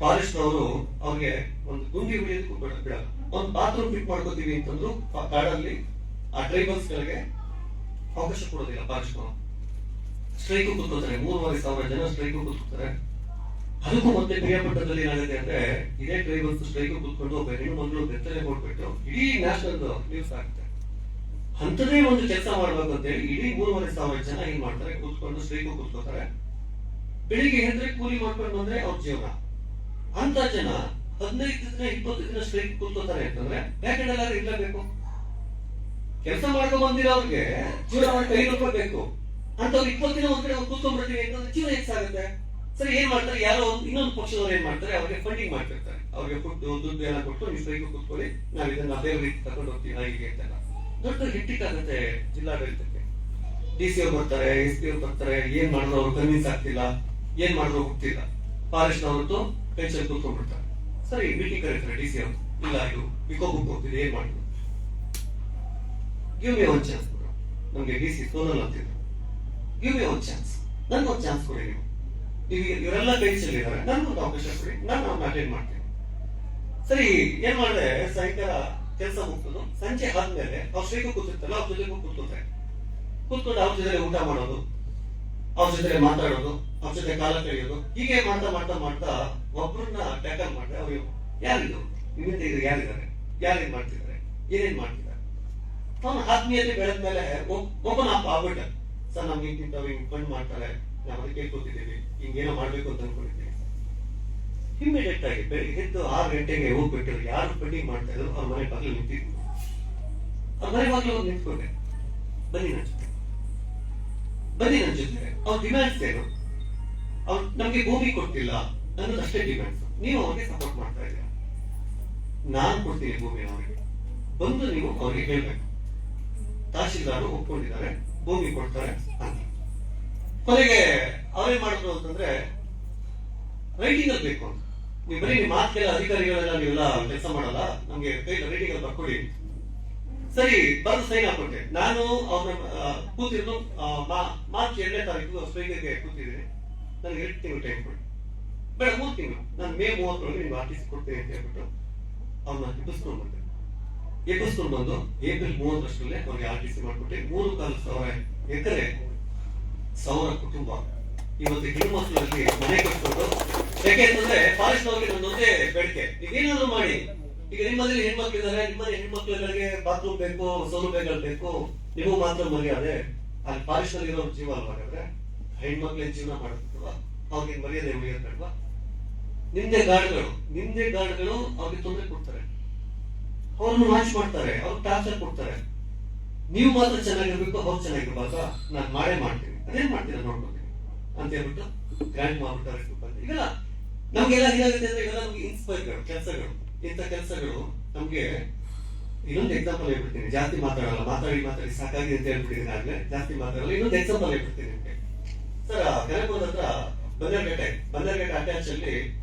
ಫಾರೆಸ್ಟ್ ಅವರು ಅವ್ರಿಗೆ ಒಂದು ಗುಂಡಿ ಹೊಡೆಯೋದಕ್ಕೂ ಬಿಡಲ್ಲ. ಒಂದು ಬಾತ್ರೂಮ್ ಫಿಟ್ ಮಾಡ್ಕೋತೀವಿ ಅಂತಂದ್ರು ಕಾಡಲ್ಲಿ ಆ ಟ್ರೈಬಲ್ಸ್ ಗಳಿಗೆ ಅವಕಾಶ ಕೊಡೋದಿಲ್ಲ. ಫಾರೆಸ್ಟ್ ಅವರು ಸ್ಟ್ರೈಕ್ ಕೂತ್ಕೋತಾರೆ, 3,500 ಜನ ಸ್ಟ್ರೈಕ್ ಕೂತ್ಕೋತಾರೆ. ಅದಕ್ಕೂ ಮತ್ತೆ ಪ್ರಿಯಪಟ್ಟಣದಲ್ಲಿ ಏನಾಗುತ್ತೆ ಅಂದ್ರೆ ಇದೇ ಟ್ರೈಬಲ್ಸ್ ಸ್ಟ್ರೈಕ್ ಕೂತ್ಕೊಂಡು ಒಬ್ಬ ಹೆಣ್ಣು ಮಗಳು ಬೆತ್ತಲೆ ಕೊಟ್ಬಿಟ್ಟು ಇಡೀ ನ್ಯಾಷನಲ್ ನ್ಯೂಸ್ ಆಗುತ್ತೆ. ಅಂತದೇ ಒಂದು ಕೆಲಸ ಮಾಡ್ಬೇಕು ಅಂತ ಹೇಳಿ ಇಡೀ 3,500 ಜನ ಏನ್ ಮಾಡ್ತಾರೆ, ಕೂತ್ಕೊಂಡು ಸ್ಟ್ರೈಕ್ ಕೂತ್ಕೋತಾರೆ. ಬೆಳಿಗ್ಗೆ ಅಂದ್ರೆ ಕೂಲಿ ಮಾಡ್ಕೊಂಡು ಬಂದ್ರೆ ಅವ್ರ ಜೀವನ. ಅಂತ ಜನ 15 ದಿನ 20 ದಿನ ಸ್ಟ್ರೈಕ್ ಕೂತ್ಕೋತಾರೆ ಅಂತಂದ್ರೆ ಬ್ಯಾಕೆಂಡ್ ಎಲ್ಲ ಇರ್ಲೇಬೇಕು. ಕೆಲಸ ಮಾಡ್ಕೊಂಡ್ ಬಂದಿರೋರ್ಗೆ ಜೀವನ ಮಾಡಿ 5 ರೂಪಾಯಿ ಬೇಕು ಅಂತವ್ರು 20 ದಿನ ಒಂದ್ ಕಡೆ ಕೂತ್ಕೊಂಡ್ಬಿಡ್ತೀವಿ ಅಂತಂದ್ರೆ ಜೀವನ ಹೆಚ್ಚಾಗುತ್ತೆ. ಸರಿ, ಏನ್ ಮಾಡ್ತಾರೆ, ಯಾರೋ ಇನ್ನೊಂದು ಪಕ್ಷದವ್ರು ಏನ್ ಮಾಡ್ತಾರೆ, ಅವ್ರಿಗೆ ಫಂಡಿಂಗ್ ಮಾಡ್ತಿರ್ತಾರೆ. ಅವ್ರಿಗೆ ದುಡ್ಡು ಎಲ್ಲ ಕೊಟ್ಟು ನೀವು ಸ್ಟ್ರೈಕ್ ಕೂತ್ಕೊಳ್ಳಿ, ನಾವ್ ಇದನ್ನ ಬೇರೆ ರೀತಿ ತಗೊಂಡು ಹೋಗ್ತೀವಿ ಹಾಗೆ ಅಂತೆಲ್ಲ ದೊಡ್ಡ ಹಿಟ್ಟಿಕ್ ಆಗುತ್ತೆ ಜಿಲ್ಲಾಡಳಿತಕ್ಕೆ. DC ಬರ್ತಾರೆ, SP ಬರ್ತಾರೆ, ಏನ್ ಮಾಡಿದ್ರು ಅವ್ರು ಕನ್ವಿನ್ಸ್ ಆಗ್ತಿಲ್ಲ, ಏನ್ ಮಾಡಿದ್ರು ಹೋಗ್ತಿಲ್ಲ. ಫಾರೆಸ್ಟ್ ನವರದ್ದು ಟೆನ್ಷನ್ ಕೂತ್ಕೊಂಡ್ಬಿಡ್ತಾರೆ. ಸರಿ, ಮೀಟಿಂಗ್ ಕರೀತಾರೆ DC ಅವರು, ಇಲ್ಲ ಇದು ವಿಕೋ ಬುಕ್ ಹೋಗ್ತಿದೆ, ಏನ್ ಮಾಡುದು, ಗಿವ್ ಮಿ ಒನ್ ಚಾನ್ಸ್ ಕೊಡು. ನಮ್ಗೆ DC ಸೋನಲ್ ಅಂತಿದ್ರು, ಗಿವ್ ಮಿ ಒನ್ ಚಾನ್ಸ್, ನನ್ಗೊಂದು ಚಾನ್ಸ್ ಕೊಡಿ. ನೀವು ಇವರೆಲ್ಲ ಟೆನ್ಷನ್ ಇದ್ದಾರೆ, ನನ್ಗೊಂದು ಅವಕಾಶ ಕೊಡಿ, ನಾನು ಅಟೆಂಡ್ ಮಾಡ್ತೀನಿ. ಸರಿ, ಏನ್ ಮಾಡಿದೆ, ಸಾಯಂಕಾಲ ಕೆಲಸ ಮುಗಿಸೋದು, ಸಂಜೆ ಆದ್ಮೇಲೆ ಅವ್ರ ಸ್ಟ್ರೈಕ್ ಕೂತಿರ್ತಾರಲ್ಲ ಅವ್ರ ಜೊತೆಗೂ ಕೂತ್ಕೊಂಡು ಅವ್ರ ಜೊತೆ ಊಟ ಮಾಡೋದು, ಅವ್ರ ಜೊತೆ ಮಾತಾಡೋದು, ಅವ್ರ ಜೊತೆ ಕಾಲ ಕಳೆಯೋದು, ಹೀಗೆ ಮಾಡ್ತಾ ಒಬ್ಬರನ್ನ ಟ್ಯಾಕಲ್ ಮಾಡಿದ್ರೆ ಅವ್ರು ಯಾರಿದು ನಿಮ್ಮಿಂದ ಇದು ಯಾರಿದ್ದಾರೆ, ಯಾರೇನ್ ಮಾಡ್ತಿದ್ದಾರೆ, ಏನೇನ್ ಮಾಡ್ತಿದ್ದಾರೆ. ಅವನ ಆತ್ಮೀಯತೆ ಬೆಳೆದ್ಮೇಲೆ ಒಬ್ಬನ ಅಪ್ಪ ಆಗ್ಬಿಟ್ಟ, ಸರ್ ನಮ್ಗೆ ಹಿಂಗ್ ಫಂಡ್ ಮಾಡ್ತಾರೆ, ನಾವು ಅದಕ್ಕೆ ಕೂತಿದ್ದೀವಿ, ಹಿಂಗೇನೋ ಮಾಡ್ಬೇಕು ಅಂತ ಅನ್ಕೊಂಡಿದ್ದೀವಿ. ಇಮಿಡಿಯೇಟ್ ಆಗಿ ಬೆಳಿಗ್ಗೆ ಎದ್ದು 6 ಗಂಟೆಗೆ ಹೋಗ್ಬಿಟ್ಟು ಯಾರು ಫಂಡಿಂಗ್ ಮಾಡ್ತಾ ಇದ್ರು ಅವ್ರ ಮನೆ ಬಾಗಿಲು ನಿಂತಿದ್ವಿ. ಅವ್ರ ಮನೆ ಬಾಗಿಲು ಹೋಗಿ ನಿಂತ್ಕೊಂಡೆ, ಬನ್ನಿ ನನ್ನ ಜೊತೆ. ಅವ್ರ ಡಿಮ್ಯಾಂಡ್ಸ್ ಏನು, ಅವ್ರು ನಮ್ಗೆ ಭೂಮಿ ಕೊಡ್ತಿಲ್ಲ ಅನ್ನೋದು ಅಷ್ಟೇ ಡಿಮ್ಯಾಂಡ್ಸ್. ನೀವು ಅವ್ರಿಗೆ ಸಪೋರ್ಟ್ ಮಾಡ್ತಾ ಇದ್ದೀರಾ, ನಾನ್ ಕೊಡ್ತೀನಿ ಭೂಮಿ ಅವರಿಗೆ, ಬಂದು ನೀವು ಅವ್ರಿಗೆ ಹೇಳ್ಬೇಕು. ತಹಶೀಲ್ದಾರ್ ಒಪ್ಕೊಂಡಿದ್ದಾರೆ, ಭೂಮಿ ಕೊಡ್ತಾರೆ ಅಂತ. ಕೊನೆಗೆ ಅವ್ರೇನ್ ಮಾಡಿದ್ರು ಅಂತಂದ್ರೆ ರೈಟಿಂಗ್ ಅಲ್ಲಿ ಬೇಕು ಅಂತ. ನೀವು ಬರೀ ನಿಮ್ಮ ಮಾತಿಗೆಲ್ಲ ಅಧಿಕಾರಿಗಳೆಲ್ಲ ನೀವೆಲ್ಲ ಕೆಲಸ ಮಾಡಲ್ಲ, ನಮ್ಗೆ ರೈಟಿಂಗ್ ಅಲ್ಲಿ ಬರ್ಕೊಡಿ. ಸರಿ, ಬರೆದು ಸೈನ್ ಹಾಕೊಟ್ಟೆ. ನಾನು ಅವ್ರನ್ನ ಕೂತಿರೋದು ಮಾರ್ಚ್ 2ನೇ ತಾರೀಕು ಸ್ಟ್ರೈಕ್ಗೆ ಕೂತಿದ್ದೀನಿ, ನನಗೆ 2 ತಿಂಗಳು ಟೈಮ್ ಕೊಡಿ, ಬೇಡ 3 ತಿಂಗಳು, ನಾನು ಮೇ 30 ನಿಮ್ಗೆ RTC ಕೊಡ್ತೀನಿ ಅಂತ ಹೇಳ್ಬಿಟ್ಟು ಅವ್ರನ್ನ ಎಬ್ಬಿಸ್ಕೊಂಡು ಬಂದು ಏಪ್ರಿಲ್ 30 ಅವ್ರಿಗೆ RTC ಮಾಡ್ಕೊಟ್ಟೆ. 3,400 ಎಕರೆ 1000 ಕುಟುಂಬ ಇವತ್ತು ಹೆಣ್ಮಕ್ಳಲ್ಲಿ ಮನೆ ಕಟ್ಕೊಂಡು. ಯಾಕೆಂತಂದ್ರೆ ಫಾರೆಸ್ಟ್ ಅವ್ರಿಗೆ ನನ್ನೊಂದೇ ಬೇಡಿಕೆ, ನೀವೇನಾದ್ರೂ ಮಾಡಿ, ಈಗ ನಿಮ್ಮಲ್ಲಿ ಹೆಣ್ಮಕ್ಳಿದ್ದಾರೆ, ನಿಮ್ಮಲ್ಲಿ ಹೆಣ್ಮಕ್ಳುಗಳಿಗೆ ಬಾತ್ರೂಮ್ ಬೇಕು, ಸೌಲಭ್ಯಗಳು ಬೇಕು, ನೀವು ಮಾತ್ರ ಮರ್ಯಾದೆ. ಅಲ್ಲಿ ಫಾರೆಸ್ಟ್ ಅಲ್ಲಿ ಇರೋ ಜೀವ ಅಲ್ವಾಗಾದ್ರೆ ಹೆಣ್ಮಕ್ಳಿಗೆ ಜೀವನ ಮಾಡಬೇಕಲ್ವಾ, ಅವ್ರಿಗೆ ಮರ್ಯಾದೆ ಉಳಿಯೋದಲ್ವಾ. ನಿಮ್ದೇ ಗಾರ್ಡ್ಗಳು ಅವ್ರಿಗೆ ತೊಂದರೆ ಕೊಡ್ತಾರೆ, ಅವ್ರನ್ನು ವಾಚ್ ಮಾಡ್ತಾರೆ, ಅವ್ರಿಗೆ ಟಾರ್ಚರ್ ಕೊಡ್ತಾರೆ. ನೀವು ಮಾತ್ರ ಚೆನ್ನಾಗಿರ್ಬೇಕು, ಅವ್ರು ಚೆನ್ನಾಗಿರ್ಬಾರ್ದ, ನಾನು ಮಾಡ್ತೀನಿ, ಅದೇನ್ ಮಾಡ್ತೀರಾ ನೋಡ್ಕೊತೀನಿ ಅಂತ ಹೇಳ್ಬಿಟ್ಟು ಗ್ರಾಂಟ್ ಮಾಡ್ಬಿಟ್ಟು ಈಗೆಲ್ಲ ನಮ್ಗೆಲ್ಲ ಏನಾಗುತ್ತೆ ಅಂದ್ರೆ ಇವೆಲ್ಲ ನಮ್ಗೆ ಇನ್ಸ್ಪೈರ್ಗಳು ಕೆಲಸಗಳು. ಇಂಥ ಕೆಲಸಗಳು ನಮ್ಗೆ ಇನ್ನೊಂದು ಎಕ್ಸಾಂಪಲ್ ಹೇಳ್ಬಿಡ್ತೀನಿ, ಜಾಸ್ತಿ ಮಾತಾಡಲ್ಲ, ಮಾತಾಡಿ ಸಾಕಾಗಿ ಅಂತ ಹೇಳ್ಬಿಟ್ಟಿದ್ದೀನಿ. ಆಗ್ಲೇ ಜಾಸ್ತಿ ಮಾತಾಡಲ್ಲ, ಇನ್ನೊಂದು ಎಕ್ಸಾಂಪಲ್ ಹೇಳ್ಬಿಡ್ತೀನಿ ನಿಮ್ಗೆ. ಸರ್, ಕನಕಪುರದ ಹತ್ರ ಬಂದರ್ಘಟ್ಟ ಅಟ್ಯಾಚ್ ಅಲ್ಲಿ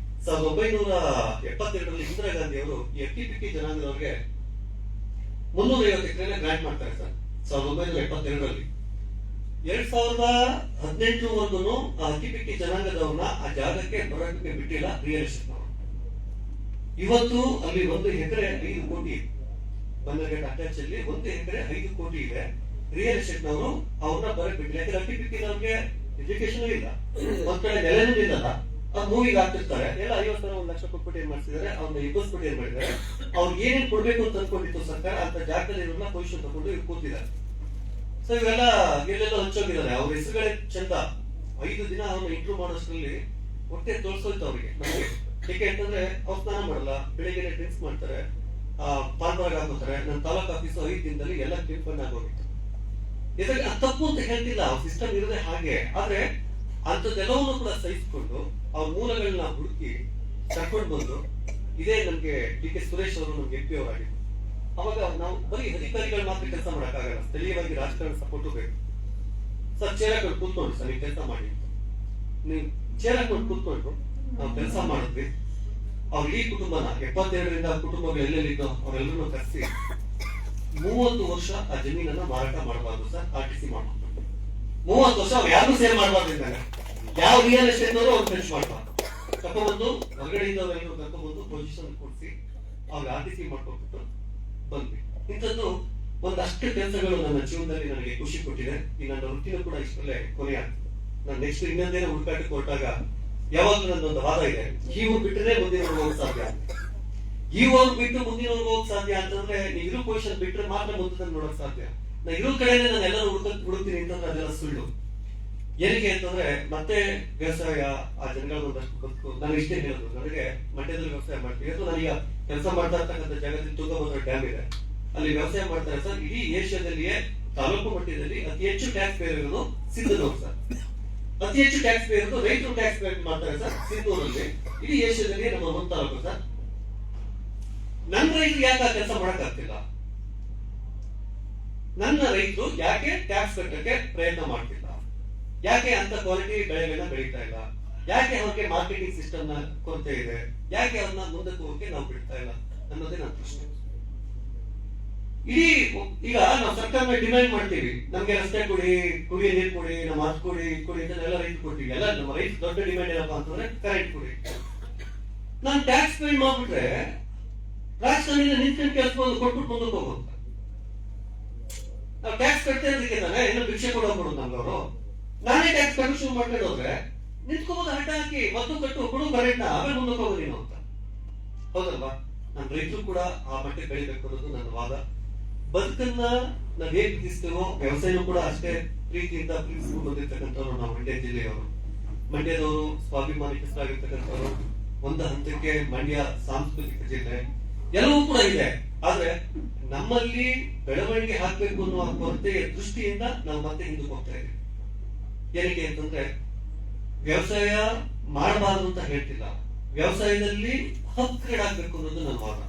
1972 ಇಂದಿರಾ ಗಾಂಧಿ ಅವರು FTPK ಜನಾಂಗದವ್ರಿಗೆ 350 ಎಕರೆ ಗ್ರಾಂಟ್ ಮಾಡ್ತಾರೆ ಸರ್. 1972 2018ವರೆಗೂ FTPK ಜನಾಂಗದವ್ರನ್ನ ಆ ಜಾಗಕ್ಕೆ ಬರೋದಕ್ಕೆ ಬಿಟ್ಟಿಲ್ಲ ರಿಯಲ್ ಎಸ್ಟೇಟ್ ನವರು. ಇವತ್ತು ಅಲ್ಲಿ 1 ಎಕರೆ 5 ಕೋಟಿ ಇದೆ. ಬಂದರ್ಘಟ್ಟ ಅಟ್ಯಾಚ್ ಅಲ್ಲಿ 1 ಎಕರೆ 5 ಕೋಟಿ ಇದೆ. ರಿಯಲ್ ಎಸ್ಟೇಟ್ ನವರು ಅವ್ರನ್ನ ಬರಕ್ ಬಿಟ್ಟಿಲ್ಲ. ಯಾಕಂದ್ರೆ FTPK ನವ್ರಿಗೆ ಎಜುಕೇಶನ್ ಇಲ್ಲ, ಒಂದ್ ಕಡೆ ನೆಲೆನೂ ಇಲ್ಲಲ್ಲ. ಅವ್ರು ಮೂವಿಗೆ ಆಗ್ತಿರ್ತಾರೆ, ಎಲ್ಲ 50,000 1 ಲಕ್ಷ ಕೊಟ್ಬಿಟ್ಟು ಏನ್ ಮಾಡ್ತಿದ್ದಾರೆ, ಅವ್ರನ್ನ ಇಬ್ಬಸ್ಬಿಟ್ಟು ಏನ್ ಮಾಡಿದ್ದಾರೆ, ಅವ್ರಿಗೆ ಏನೇನ್ ಕೊಡ್ಬೇಕು ಅಂತ ಅನ್ಕೊಂಡಿತ್ತು ಸರ್ಕಾರ, ಅಂತ ಜಾಗದಲ್ಲಿ ಇರೋರ್ನ ಪೊಸಿಷನ್ ತಗೊಂಡು ಇವ್ರು ಕೂತಿದ್ದಾರೆ. ಸೊ ಇವೆಲ್ಲ ಎಲ್ಲೆಲ್ಲ ಹಂಚೋಗಿದ್ದಾರೆ. ಅವ್ರ ಹೆಸರುಗಳೇ ಚಂದ. 5 ದಿನ ಅವ್ರನ್ನ ಇಂಟ್ರೂ ಮಾಡೋಷ್ಟ್ರಲ್ಲಿ ಹೊಟ್ಟೆ ತೋರ್ಸೋಯ್ತು ಅವ್ರಿಗೆ. ನಮಗೆ ಏಕೆ ಅಂತಂದ್ರೆ ಅವ್ರು ಸ್ನಾನ ಮಾಡಲ್ಲ, ಬೆಳಿಗ್ಗೆ ಡ್ರಿಂಕ್ಸ್ ಮಾಡ್ತಾರೆ, ಪಾಲ್ಬಾರ್ಗ್ ಹಾಕೋತಾರೆ. ನನ್ನ ತಾಲೂಕ್ ಆಫೀಸು 5 ದಿನದಲ್ಲಿ ಎಲ್ಲ ಕ್ಲೀನ್ ಆಗೋಗಿತ್ತು. ಇದಕ್ಕೆ ಅದು ತಪ್ಪು ಅಂತ ಹೇಳ್ತಿಲ್ಲ, ಅವ್ರ ಸಿಸ್ಟಮ್ ಇರೋದೇ ಹಾಗೆ. ಆದ್ರೆ ಅಂಥದ್ದೆಲ್ಲವನ್ನೂ ಕೂಡ ಸಹಿಸಿಕೊಂಡು ಅವ್ರ ಮೂಲಗಳನ್ನ ಹುಡುಕಿ ಕರ್ಕೊಂಡು ಬಂದು, ಇದೇ ನಮ್ಗೆ ಡಿ ಕೆ ಸುರೇಶ್ ಅವರು ನಮ್ಗೆ MP ಅವರಾಗಿತ್ತು. ಅವಾಗ ನಾವು ಬರೀ ಅಧಿಕಾರಿಗಳು ಮಾತ್ರ ಕೆಲಸ ಮಾಡಕ್ಕಾಗಲ್ಲ, ಸ್ಥಳೀಯವಾಗಿ ರಾಜಕಾರಣ ಸಪೋರ್ಟು ಬೇಕು. ಸರ್ ಚೇರ್ ಹಾಕೊಂಡು ಕೂತ್ಕೊಂಡು ಸರ್ ನೀವು ಕೆಲಸ ಮಾಡಿ, ನೀವು ಚೇರ್ ಹಾಕೊಂಡು ಕೂತ್ಕೊಂಡು ನಾವು ಕೆಲಸ ಮಾಡಿದ್ವಿ. ಅವ್ರ ಇಡೀ ಕುಟುಂಬನ 72ರಿಂದ ಕುಟುಂಬಗಳು ಎಲ್ಲೆಲ್ಲಿದ್ದೋ ಅವರೆಲ್ಲರೂ ಕರೆಸಿ 30 ವರ್ಷ ಆ ಜಮೀನನ್ನ ಮಾರಾಟ ಮಾಡಬಾರ್ದು ಸರ್, RTC ಮಾಡಬಾರ್ದು. 30 ವರ್ಷ ಅವ್ರು ಯಾರು ಸೇಲ್ ಮಾಡಬಾರ್ದು ಇದ್ದಾಗ ಯಾವ ರಿಯಲ್ ಎಸ್ಟೇಟ್ ಅವರು ಅವ್ರು ಖರ್ಚು ಮಾಡಬಾರ್ದು. ಕರ್ಕೊಂಡ್ಬಂದು ಹೊರಗಡೆಯಿಂದವರೆಲ್ಲರೂ ಕರ್ಕೊಂಡ್ಬಂದು ಪೊಸಿಷನ್ ಕೊಡಿಸಿ ಅವ್ರಿಗೆ RTC ಮಾಡ್ಕೊಬಿಟ್ಟು ಬಂದ್ವಿ. ಇಂಥದ್ದು ಒಂದಷ್ಟು ಕೆಲಸಗಳು ನನ್ನ ಜೀವನದಲ್ಲಿ ನನಗೆ ಖುಷಿ ಕೊಟ್ಟಿದೆ. ಈ ನನ್ನ ವೃತ್ತಿನೂ ಕೂಡ ಇಷ್ಟರಲ್ಲೇ ಕೊನೆ ಆಗ್ತದೆ. ನಾನು ನೆಕ್ಸ್ಟ್ ಇನ್ನೊಂದೇನೋ ಹುಡುಕಾಟಕ್ಕೆ ಹೊರಟಾಗ ಯಾವಾಗಲೂ ನನ್ನೊಂದು ವಾದ ಇದೆ, ಈ ಊರು ಬಿಟ್ಟರೆ ಮುಂದಿನ ಹೋಗಕ್ ಸಾಧ್ಯ, ಈ ಊರು ಬಿಟ್ಟು ಮುಂದಿನ ಹೋಗಕ್ ಸಾಧ್ಯ ಅಂತಂದ್ರೆ ನೀವು ಇರೋ ಪೊಸಿಷನ್ ಬಿಟ್ಟರೆ ಮಾತ್ರ ಮುಂದೆ ನೋಡಕ್ ಸಾಧ್ಯ. ನಾ ಇರೋ ಕಡೆನೇ ನಾನು ಎಲ್ಲರೂ ಹುಡುಕ್ತೀನಿ ಅಂತಂದ್ರೆ ಅದೆಲ್ಲ ಸುಳ್ಳು. ಏನಕ್ಕೆ ಅಂತಂದ್ರೆ ಮತ್ತೆ ವ್ಯವಸಾಯ ಆ ಜನಗಳ ಒಂದಷ್ಟು ಬದುಕು. ನಾನು ಇಷ್ಟೇ ಹೇಳೋದು, ನನಗೆ ಮಂಡ್ಯದಲ್ಲಿ ವ್ಯವಸಾಯ ಮಾಡ್ತೀವಿ ಅಥವಾ ನಾನೀಗ ಕೆಲಸ ಮಾಡ್ತಾ ಇರ್ತಕ್ಕಂಥ ಜಾಗದಲ್ಲಿ ತುಂಗಭದ್ರಾ ಡ್ಯಾಮ್ ಇದೆ, ಅಲ್ಲಿ ವ್ಯವಸಾಯ ಮಾಡ್ತಾರೆ ಸರ್. ಇಡೀ ಏಷ್ಯಾದಲ್ಲಿಯೇ ತಾಲೂಕು ಮಟ್ಟದಲ್ಲಿ ಅತಿ ಹೆಚ್ಚು ಟ್ಯಾಕ್ಸ್ ಪೇಯರ್ ಇರೋದು ಸಿಂಧನೂರು ಸರ್. ಅತಿ ಹೆಚ್ಚು ಟ್ಯಾಕ್ಸ್ ಪೇ ಇರೋದು ರೈತರು ಟ್ಯಾಕ್ಸ್ ಪೇ ಮಾಡ್ತಾರೆ ಸರ್ ಸಿಂಧೂರಲ್ಲಿ. ಇಡೀ ಏಷ್ಯಾದಲ್ಲಿ ನಮ್ಮ ಒಂದು ತಾಲೂಕು ಸರ್. ನನ್ನ ರೈತರು ಯಾಕೆ ಆ ಕೆಲಸ ಮಾಡಕ್ಕಾಗ್ತಿಲ್ಲ? ನನ್ನ ರೈತರು ಯಾಕೆ ಟ್ಯಾಕ್ಸ್ ಕಟ್ಟಕ್ಕೆ ಪ್ರಯತ್ನ ಮಾಡ್ತಿಲ್ಲ? ಯಾಕೆ ಅಂತ ಕ್ವಾಲಿಟಿ ಬೆಳೆಗಳನ್ನ ಬೆಳೀತಾ ಇಲ್ಲ? ಯಾಕೆ ಅವ್ರಿಗೆ ಮಾರ್ಕೆಟಿಂಗ್ ಸಿಸ್ಟಮ್ ನ ಕೊರತೆ ಇದೆ? ಯಾಕೆ ಅವ್ರನ್ನ ಮುಂದಕ್ಕೆ ಹೋಗಕ್ಕೆ ನಾವು ಬಿಡ್ತಾ ಇಲ್ಲ ಅನ್ನೋದೇ ನನ್ನ ಪ್ರಶ್ನೆ. ಇಡೀ ಈಗ ನಾವು ಸರ್ಕಾರ ಡಿಮ್ಯಾಂಡ್ ಮಾಡ್ತೀವಿ, ನಮ್ಗೆ ರಸ್ತೆ ಕೊಡಿ, ಕುಡಿಯ ನೀರು ಕೊಡಿ, ನಮ್ಮ ಮಾತು ಕೊಡಿ ಅಂತ ಎಲ್ಲ ರೈತರು ಕೊಡ್ತೀವಿ. ಎಲ್ಲ ನಮ್ಮ ರೈತ ದೊಡ್ಡ ಡಿಮ್ಯಾಂಡ್ ಏನಪ್ಪಾ ಅಂತಂದ್ರೆ ಕರೆಂಟ್ ಕೊಡಿ. ನಾನು ಟ್ಯಾಕ್ಸ್ ಪೇ ಮಾಡ್ಬಿಟ್ರೆ ರಾಜಧಾನಿಯಿಂದ ನಿಂತ್ಕೊಂಡು ಕೆಲಸ ಕೊಟ್ಬಿಟ್ಟು ಮುಂದಕ್ಕೆ ಹೋಗುತ್ತ. ನಾವು ಟ್ಯಾಕ್ಸ್ ಕಟ್ತಾ ಇರೋದಕ್ಕೆ ತಾನೆ ಏನೋ ಭಿಕ್ಷೆ ಕೊಡೋದು ನಮ್ಗವರು. ನಾನೇ ಟ್ಯಾಕ್ಸ್ ಕಟ್ಟು ಶುರು ಮಾಡ್ಕೊಂಡು ಹೋದ್ರೆ ನಿಂತ್ಕೋಬಹುದು, ಹಠ ಹಾಕಿ ಮತ್ತು ಕಟ್ಟು ಕೊಡು ಕರೆಂಟ್, ಆಮೇಲೆ ಮುಂದಕ್ಕೆ ಹೋಗು ನೀನು ಅಂತ. ಹೌದಲ್ವಾ? ನನ್ನ ರೈತರು ಕೂಡ ಆ ಮಟ್ಟಿಗೆ ಬೆಳಿಬೇಕು ಅನ್ನೋದು ನನ್ನ ವಾದ. ಬದುಕನ್ನ ನಾವ್ ಹೇಗೆ ಪ್ರೀತಿಸ್ತೇವೋ ವ್ಯವಸಾಯನೂ ಕೂಡ ಅಷ್ಟೇ ಪ್ರೀತಿಯಿಂದ ಪ್ರೀತಿಸ್ಕೊಂಡು ಬಂದಿರ್ತಕ್ಕಂಥವ್ರು ನಾವು ಮಂಡ್ಯ ಜಿಲ್ಲೆಯವರು. ಮಂಡ್ಯದವರು ಸ್ವಾಭಿಮಾನಿಕರಾಗಿರ್ತಕ್ಕಂಥವ್ರು. ಒಂದು ಹಂತಕ್ಕೆ ಮಂಡ್ಯ ಸಾಂಸ್ಕೃತಿಕ ಜಿಲ್ಲೆ ಎಲ್ಲವೂ ಕೂಡ ಇದೆ. ಆದ್ರೆ ನಮ್ಮಲ್ಲಿ ಬೆಳವಣಿಗೆ ಹಾಕ್ಬೇಕು ಅನ್ನುವ ಕೊರತೆಯ ದೃಷ್ಟಿಯಿಂದ ನಾವು ಮತ್ತೆ ಹಿಂದಕ್ಕೆ ಹೋಗ್ತಾ ಇದ್ದೀವಿ. ಏನಕ್ಕೆ ಅಂತಂದ್ರೆ ವ್ಯವಸಾಯ ಮಾಡಬಾರದು ಅಂತ ಹೇಳ್ತಿಲ್ಲ, ವ್ಯವಸಾಯದಲ್ಲಿ ಅಪ್ಗ್ರೇಡ್ ಆಗ್ಬೇಕು ಅನ್ನೋದು ನನ್ನ ವಾದ.